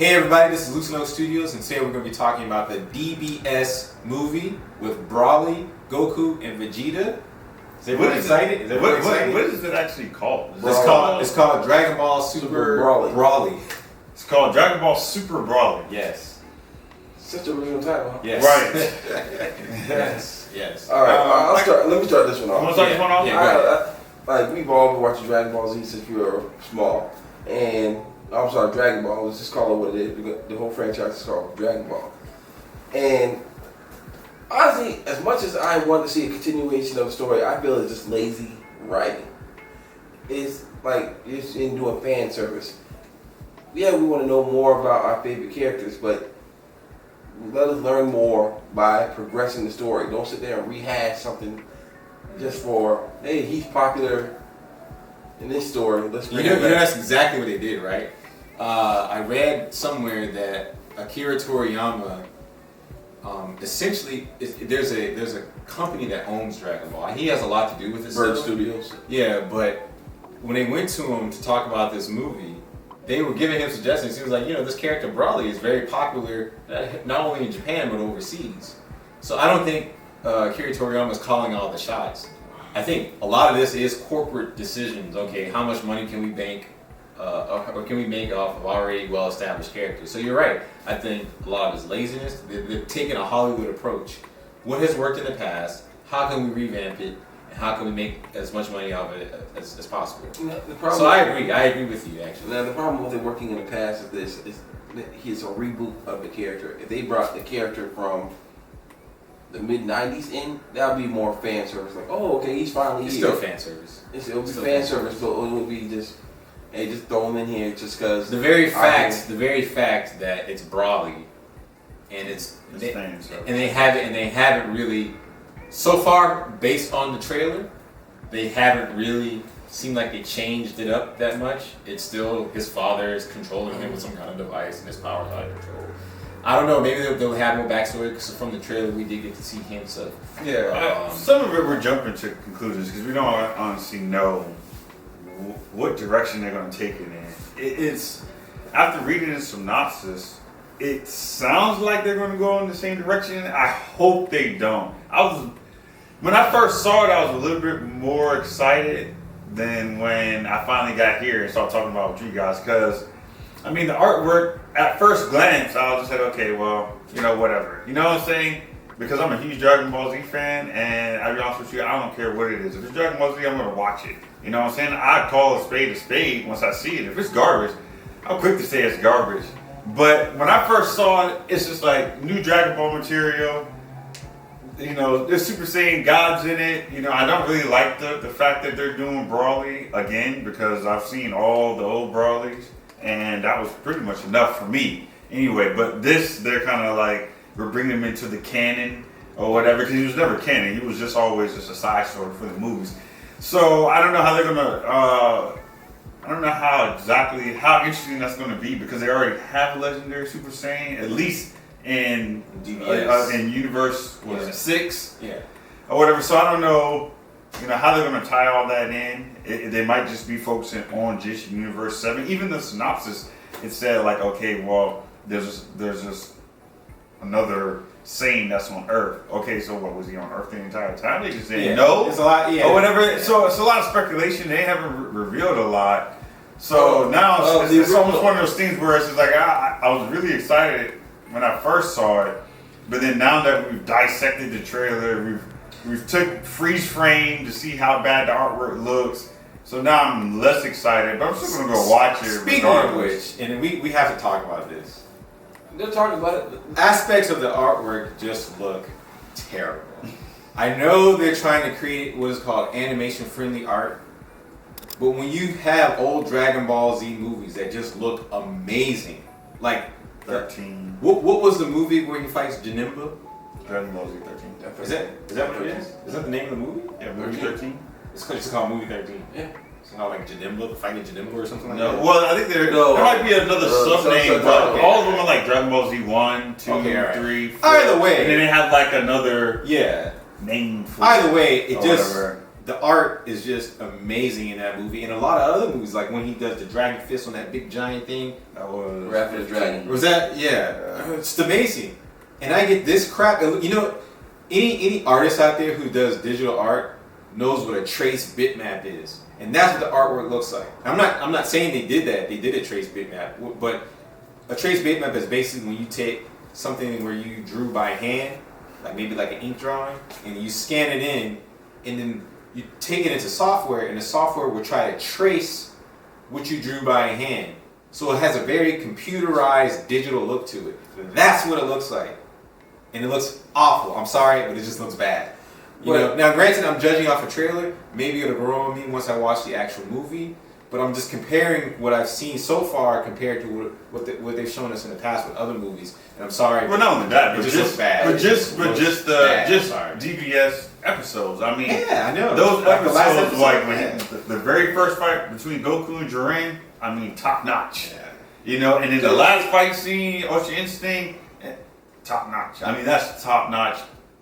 Hey everybody, this is Lucent Studios, and today we're going to be talking about the DBS movie with Broly, Goku, and Vegeta. Is everyone excited? What is it actually called? It's called Dragon Ball Super Broly. It's called Dragon Ball Super Broly. Yes. Such a original title, huh? Yes. Right. Yes. All right, let me start this one off. Want to start this one off? Yeah, Like, we've all been watching Dragon Ball Z since we were small. And, I'm sorry, Dragon Ball. Let's just call it what it is. Because the whole franchise is called Dragon Ball. And, honestly, as much as I want to see a continuation of the story, I feel it's just lazy writing. It's like, it's in doing fan service. Yeah, we want to know more about our favorite characters, but let us learn more by progressing the story. Don't sit there and rehash something just for, hey, he's popular in this story. Let's You know that's exactly what they did, right? I read somewhere that Akira Toriyama, essentially, there's a company that owns Dragon Ball. He has a lot to do with this. Bird Studios. Yeah, but when they went to him to talk about this movie, they were giving him suggestions. He was like, this character Broly is very popular, not only in Japan, but overseas. So I don't think Akira Toriyama is calling all the shots. I think a lot of this is corporate decisions. Okay, how much money can we bank, or can we make off of already well-established characters? So you're right. I think a lot of it's laziness. They're taking a Hollywood approach. What has worked in the past? How can we revamp it? And how can we make as much money out of it as possible? So I agree with you, actually. Now, the problem with it working in the past is this, is that it's a reboot of the character. If they brought the character from the mid-90s in, that would be more fan service. Like, oh, okay, he's finally It's here. still fan service. It'll be fan service, but it would be just, hey, just throw him in here just because. The very fact that it's Broly, and fan service. and they haven't really, so far, based on the trailer, they haven't really seemed like they changed it up that much. It's still his father is controlling him with some kind of device, and his power's out of control. I don't know. Maybe they'll have more backstory because from the trailer we did get to see hints of. Yeah. Some of it we're jumping to conclusions because we don't honestly know what direction they're going to take it in. It's after reading the synopsis, it sounds like they're going to go in the same direction. I hope they don't. When I first saw it, I was a little bit more excited than when I finally got here and started talking about it with you guys. Because, the artwork, at first glance, I was just like, okay, well, whatever. You know what I'm saying? Because I'm a huge Dragon Ball Z fan, and I'll be honest with you, I don't care what it is. If it's Dragon Ball Z, I'm going to watch it. You know what I'm saying? I'd call a spade once I see it. If it's garbage, I'm quick to say it's garbage. But when I first saw it, it's just like new Dragon Ball material. There's Super Saiyan gods in it. I don't really like the fact that they're doing Broly again because I've seen all the old Brolys and that was pretty much enough for me. Anyway, but they're kind of like, we're bringing him into the canon or whatever because he was never canon. He was just always just a side story for the movies. So I don't know how they're gonna. I don't know how interesting that's gonna be because they already have Legendary Super Saiyan at least in Universe 6, or whatever. So I don't know, how they're gonna tie all that in. They might just be focusing on just Universe 7. Even the synopsis, it said like, okay, well, there's just another Saiyan that's on Earth. Okay, so what, was he on Earth the entire time? They just didn't know. It's a lot, or whatever. Yeah. So it's a lot of speculation. They haven't revealed a lot. So now it's almost one of those things where it's just like I was really excited when I first saw it, but then now that we've dissected the trailer, we've took freeze frame to see how bad the artwork looks. So now I'm less excited, but I'm still gonna go watch it. Speaking of which, and we have to talk about this. They're talking about it. Aspects of the artwork just look terrible. I know they're trying to create what is called animation-friendly art, but when you have old Dragon Ball Z movies that just look amazing, like 13. What was the movie where he fights Janemba? Dragon Ball Z 13. Is that what it is? Is that the name of the movie? Yeah, movie 13. It's called Movie 13. Yeah. It's called like Janemba, fighting Janemba or something like No, that. well, I think there might be another sub-name, but all of them are like Dragon Ball Z 1, 2, 3, 4. Either way. And then they have like another Yeah. name for Either way, it just whatever. the art is just amazing in that movie, and a lot of other movies, like when he does the dragon fist on that big giant thing. That was Wrath of the Dragon. Was that? Yeah, it's amazing. And I get this crap. You know, any artist out there who does digital art knows what a trace bitmap is, and that's what the artwork looks like. I'm not saying they did that. They did a trace bitmap, but a trace bitmap is basically when you take something where you drew by hand, like maybe like an ink drawing, and you scan it in, and then you take it into software, and the software will try to trace what you drew by hand. So it has a very computerized digital look to it. That's what it looks like. And it looks awful. I'm sorry, but it just looks bad. You know? Now, granted, I'm judging off a trailer. Maybe it'll grow on me once I watch the actual movie. But I'm just comparing what I've seen so far compared to what they've shown us in the past with other movies. And I'm sorry. Well, not only that, it just looks bad. But just DBS episodes. I mean, yeah, I know. Those like episodes, like when the very first fight between Goku and Jiren, I mean, top notch. Yeah. You know, and then the last fight scene, Ultra Instinct, top notch. I mean, that's top notch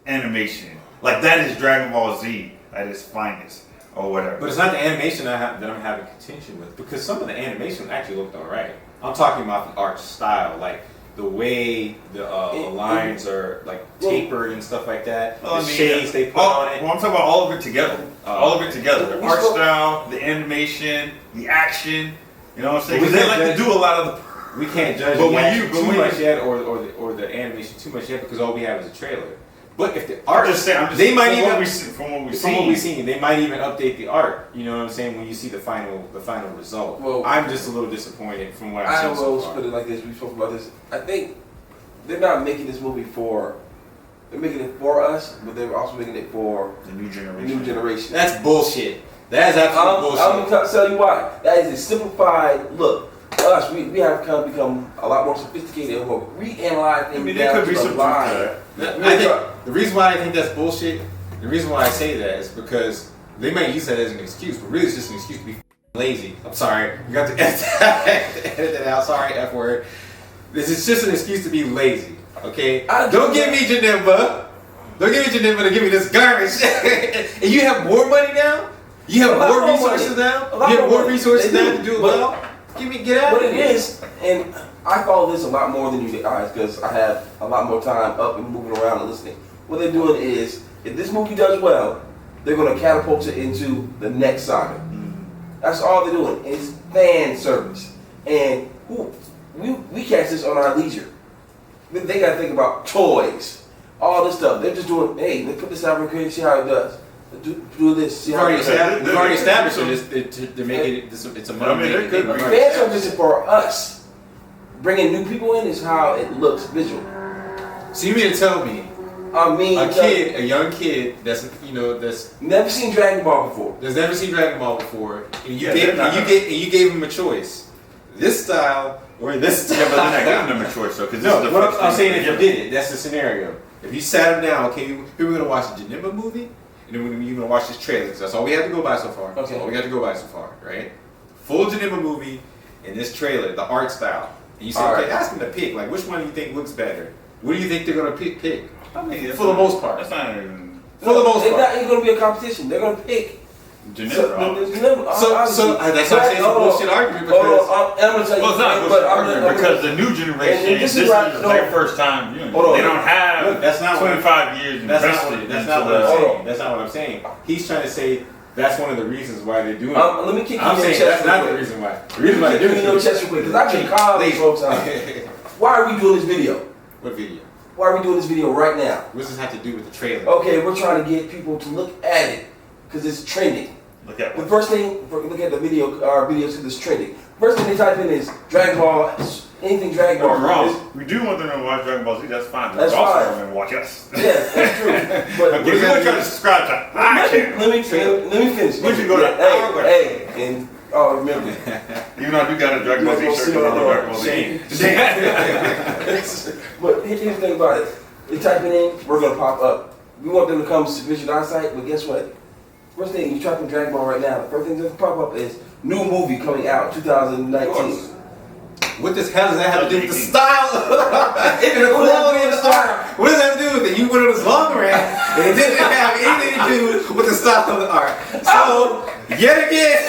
animation. Like that is Dragon Ball Z at its finest, or whatever. But it's not the animation that I'm having contention with, because some of the animation actually looked alright. I'm talking about the art style, like the way the lines are like tapered and stuff like that. The shades they put on it. Well, I'm talking about all of it together. All of it together. The art style, the animation, the action. You know what I'm saying? Because they like to do a lot of the. We can't judge the action too much yet, or the animation too much yet, because all we have is a trailer. But if the art, they might even from what we've seen, they might even update the art. You know what I'm saying? When you see the final result. Well, I'm just a little disappointed from what I've seen so far. I will put it like this. We spoke about this. I think they're not making this movie they're making it for us, but they're also making it for the new generation. That's bullshit. That is absolute bullshit. I'm going to tell you why. That is a simplified look. Us, we have become a lot more sophisticated and we analyze things. I mean, there could be some line. The reason why I think that's bullshit, the reason why I say that is because they might use that as an excuse, but really it's just an excuse to be lazy. I'm sorry. You got to edit that out. Sorry, F word. This is just an excuse to be lazy, okay? Don't give me Janemba. Don't give me Janemba to give me this garbage. And you have more money now? You have more resources now? You have more resources now to do it well? Get out. What it is, and I follow this a lot more than you guys because I have a lot more time up and moving around and listening. What they're doing is, if this movie does well, they're going to catapult it into the next saga. That's all they're doing. It's fan service, and we catch this on our leisure. They got to think about toys, all this stuff. They're just doing, hey, let's put this out real quick, see how it does. Do this. See we've already established it. They're making it. It's a money. Fan service is for us. Bringing new people in is how it looks visual. So you mean to tell me? A young kid that's never seen Dragon Ball before. That's never seen Dragon Ball before, and you gave him a choice. This style or this style. Yeah, but they're not giving them a choice, though. No, I'm saying if you did it, that's the scenario. If you sat him down, okay, we're gonna watch the Janemba movie. And then you're going to watch this trailer, because that's all we have to go by so far. Okay. That's all we have to go by so far, right? Full Janemba movie and this trailer, the art style. And you say, ask them to pick. Like, which one do you think looks better? What do you think they're going to pick? I mean, for the most part. That's not even... For the most part. It's going to be a competition. They're going to pick. Janemba. So that's what I'm saying. It's a bullshit argument because... I'm going to tell you... Well, it's not a bullshit argument because the new generation, this is their first time viewing. They don't have 25 years invested. That's not what I'm saying. He's trying to say that's one of the reasons why they're doing it. Let me kick you in your chest. That's not the reason why. The reason why they're doing it is because I've been calling these folks out. Why are we doing this video? What video? Why are we doing this video right now? What does this have to do with the trailer? Okay, we're trying to get people to look at it because it's trending. Look at the first thing, look at the video, our videos because it's trending. First thing they type in is Dragon Ball, anything Dragon Ball. Wrong. We do want them to watch Dragon Ball Z, that's fine. That's also fine. want them to watch us. Yes, that's true. But if you want to subscribe to let me finish. We should go to remember. Even though I do got a Dragon Ball Z shirt on Dragon Ball Z. But here's the thing about it. They type it in, we're going to pop up. We want them to come visit our site, but guess what? First thing, you type in Dragon Ball right now, the first thing that's pop up is new movie coming out 2019. What the hell does that have to do with the style? What does that have to do with it? You went on this long rant. It didn't have anything to do with the style of the art. So, yet again,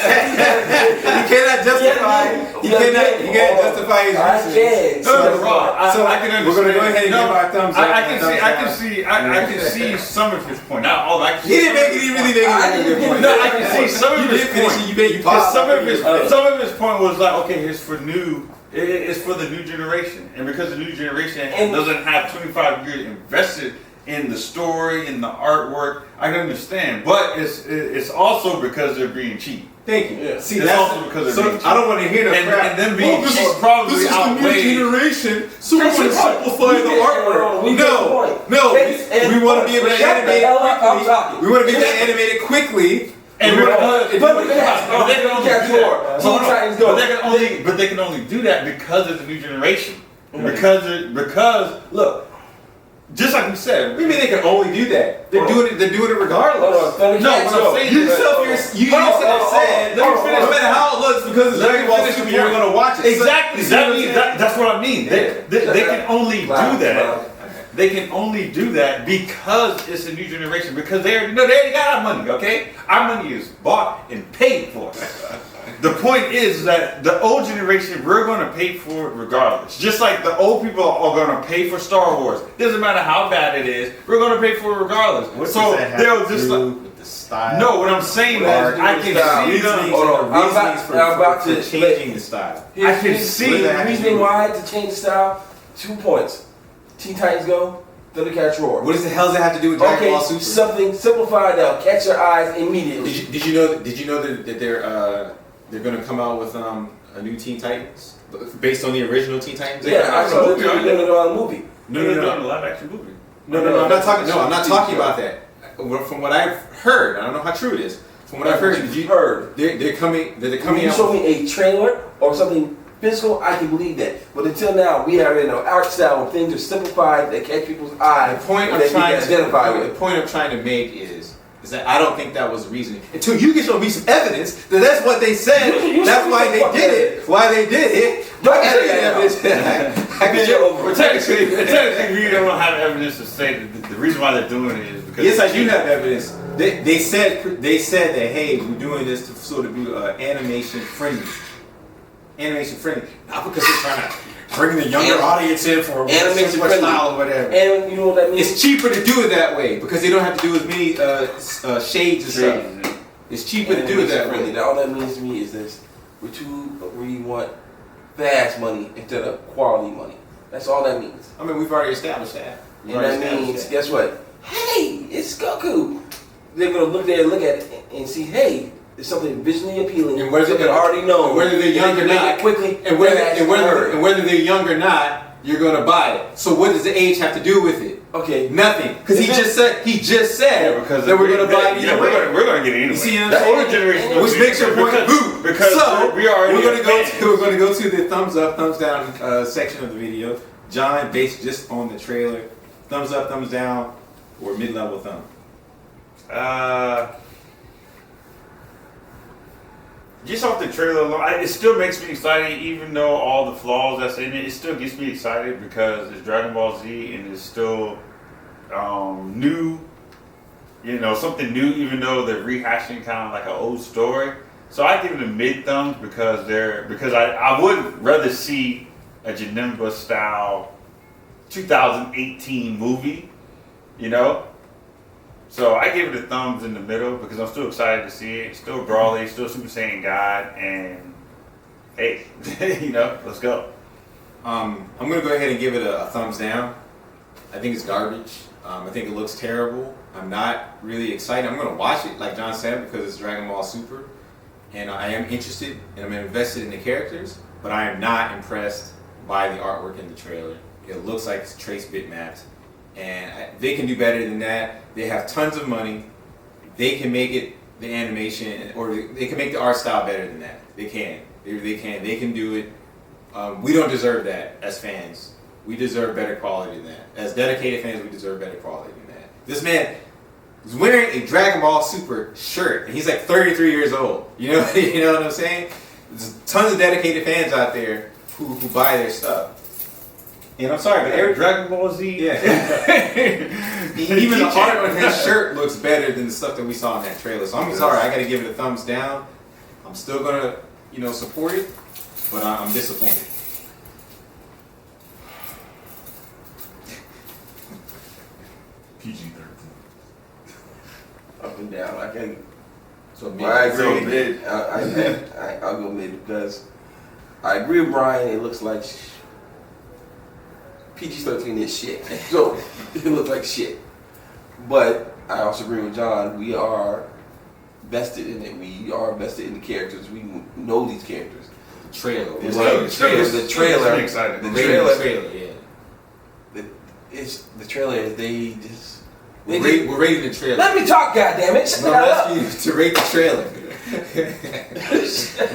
you cannot justify. You can't justify his reasoning. So I can understand. We're gonna go ahead and give our thumbs up. I can see some of his point. Not all. He didn't make it. He really didn't make a good point. No, I can see some of his point. You paused. Some of his point was like, okay, it's for new. It's for the new generation, and because the new generation doesn't have 25 years invested in the story, in the artwork, I can understand. But it's also because they're being cheap. Thank you. Yeah. See, it's also because they're being cheap. I don't want to hear the crap. And then being cheap probably outweighs. This is the new generation, so we want to simplify the artwork. No, we want to be able to animate quickly. We want to be able to animate it quickly. And but they can only do that because of the new generation. Because look, just like you said, what do you mean they can only do that? They're doing it regardless. No, what I'm saying you yourself said no matter how it looks, because it's Dragon Ball Super, you're gonna watch it. Exactly. That's what I mean. They can only do that. They can only do that because it's a new generation. Because they already got our money, okay? Our money is bought and paid for. The point is that the old generation, we're going to pay for it regardless. Just like the old people are going to pay for Star Wars. Doesn't matter how bad it is, we're going to pay for it regardless. What so they'll just with the style. No, what I'm saying is I can see them. I'm about to changing the style. I can see the reasoning why to change the style. 2 points. Teen Titans Go, Thundercats Roar. What does the hell does that have to do with Dragon Ball Super? Something simplified that'll catch your eyes immediately. Did you know that they're going to come out with a new Teen Titans based on the original Teen Titans? Yeah, I saw the movie. No, live action movie. No, I'm not talking. No, I'm not talking about that. From what I've heard, I don't know how true it is. From what I've heard, they're coming. They're coming. You show me a trailer or something physical, I can believe that. But until now, we are in an art style where things are simplified that catch people's eye. The point I'm trying to make is that I don't think that was the reasoning. Until you can show me some evidence that that's what they said. That's why they did it. Why they did it. I can show you technically, we don't have evidence to say that the reason why they're doing it is because. Yes, I do have evidence. They said that, hey, we're doing this to sort of be animation friendly. Animation friendly, not because they're trying to bring the younger audience in for animation style or whatever. And you know what that means? It's cheaper to do it that way because they don't have to do as many shades and stuff. It's cheaper to do it that way. All that means to me is this: we want fast money instead of quality money. That's all that means. I mean, we've already established that. And that means, guess what? Hey, it's Goku. They're gonna look at it and see, hey. It's something visually appealing, and whether they already know, whether they're young or not, quickly, and whether they're young or not, you're gonna buy it. So what does the age have to do with it? Okay, nothing, because he just said because that we're gonna buy it. Yeah, we're gonna get it anyway. You see what I'm saying? Older generation, which makes your point boo. Because so we're gonna go to the thumbs up, thumbs down section of the video. John, based just on the trailer, thumbs up, thumbs down, or mid-level thumb. Just off the trailer alone, it still makes me excited, even though all the flaws that's in it. It still gets me excited because it's Dragon Ball Z and it's still new. You know, something new, even though they're rehashing kind of like an old story. So I give it a mid thumbs because I would rather see a Janemba style 2018 movie. You know. So I give it a thumbs in the middle because I'm still excited to see it. Still Brawly, still Super Saiyan God, and hey, let's go. I'm gonna go ahead and give it a thumbs down. I think it's garbage. I think it looks terrible. I'm not really excited. I'm gonna watch it, like John said, because it's Dragon Ball Super, and I am interested and I'm invested in the characters. But I am not impressed by the artwork in the trailer. It looks like it's trace bitmapped. And they can do better than that. They have tons of money. They can make it the animation, or they can make the art style better than that. They can. They can do it. We don't deserve that as fans. We deserve better quality than that. As dedicated fans, we deserve better quality than that. This man is wearing a Dragon Ball Super shirt, and he's like 33 years old. You know what I'm saying? There's tons of dedicated fans out there who buy their stuff. And I'm sorry, but Dragon Ball Z. Yeah. even the art on his shirt looks better than the stuff that we saw in that trailer. So I'm sorry, I got to give it a thumbs down. I'm still gonna, support it, but I'm disappointed. PG-13. Up and down. I can. So Well, I agree. So mid. I'll go mid because I agree with Brian. It looks like PG-13 is shit. So it looks like shit. But I also agree with John. We are vested in it. We are vested in the characters. We know these characters. The trailer. The trailer. Excited. The trailer, trailer. yeah. The trailer. They just. We're rating the trailer. Let me talk, goddammit. Shut No, the hell I'm up. asking you to rate the trailer.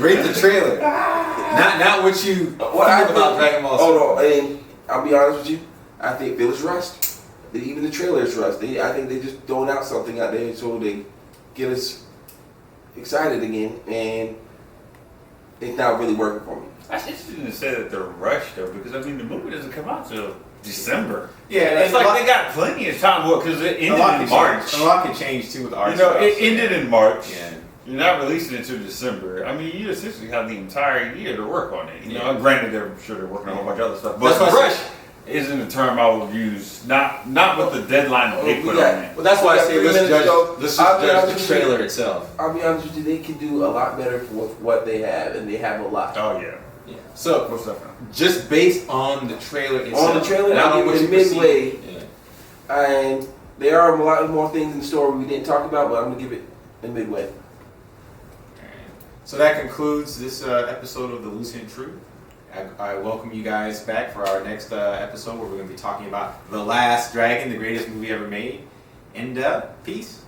Rate the trailer. Not what you feel about Dragon Ball Z. Oh no, and I'll be honest with you. I think it was rushed. Even the trailer is rushed. I think they just throwing out something out there so they get us excited again, and it's not really working for me. That's interesting to say that they're rushed though, because I mean the movie doesn't come out till December. Yeah, It's like they got plenty of time. Well, because it ended in March. A lot can change too with the art. It ended in March. Yeah. You're not releasing it until December. I mean, you essentially have the entire year to work on it. Yeah. Granted, I'm sure they're working on a whole bunch of other stuff. But That's why I rush isn't a term I would use. Not with the deadline that they put on it. Well, that's why I say let's I'll just be judge honest the with trailer you. itself. I'll be honest with you. They can do a lot better with what they have, and they have a lot. Oh yeah. Yeah. So Most definitely. just based on the trailer itself. On the trailer, not I'll on what give you it midway. perceive. Yeah. And there are a lot more things in the story we didn't talk about, but I'm gonna give it a midway. So that concludes this episode of the Lucent Truth. I welcome you guys back for our next episode where we're going to be talking about The Last Dragon, the greatest movie ever made. And peace.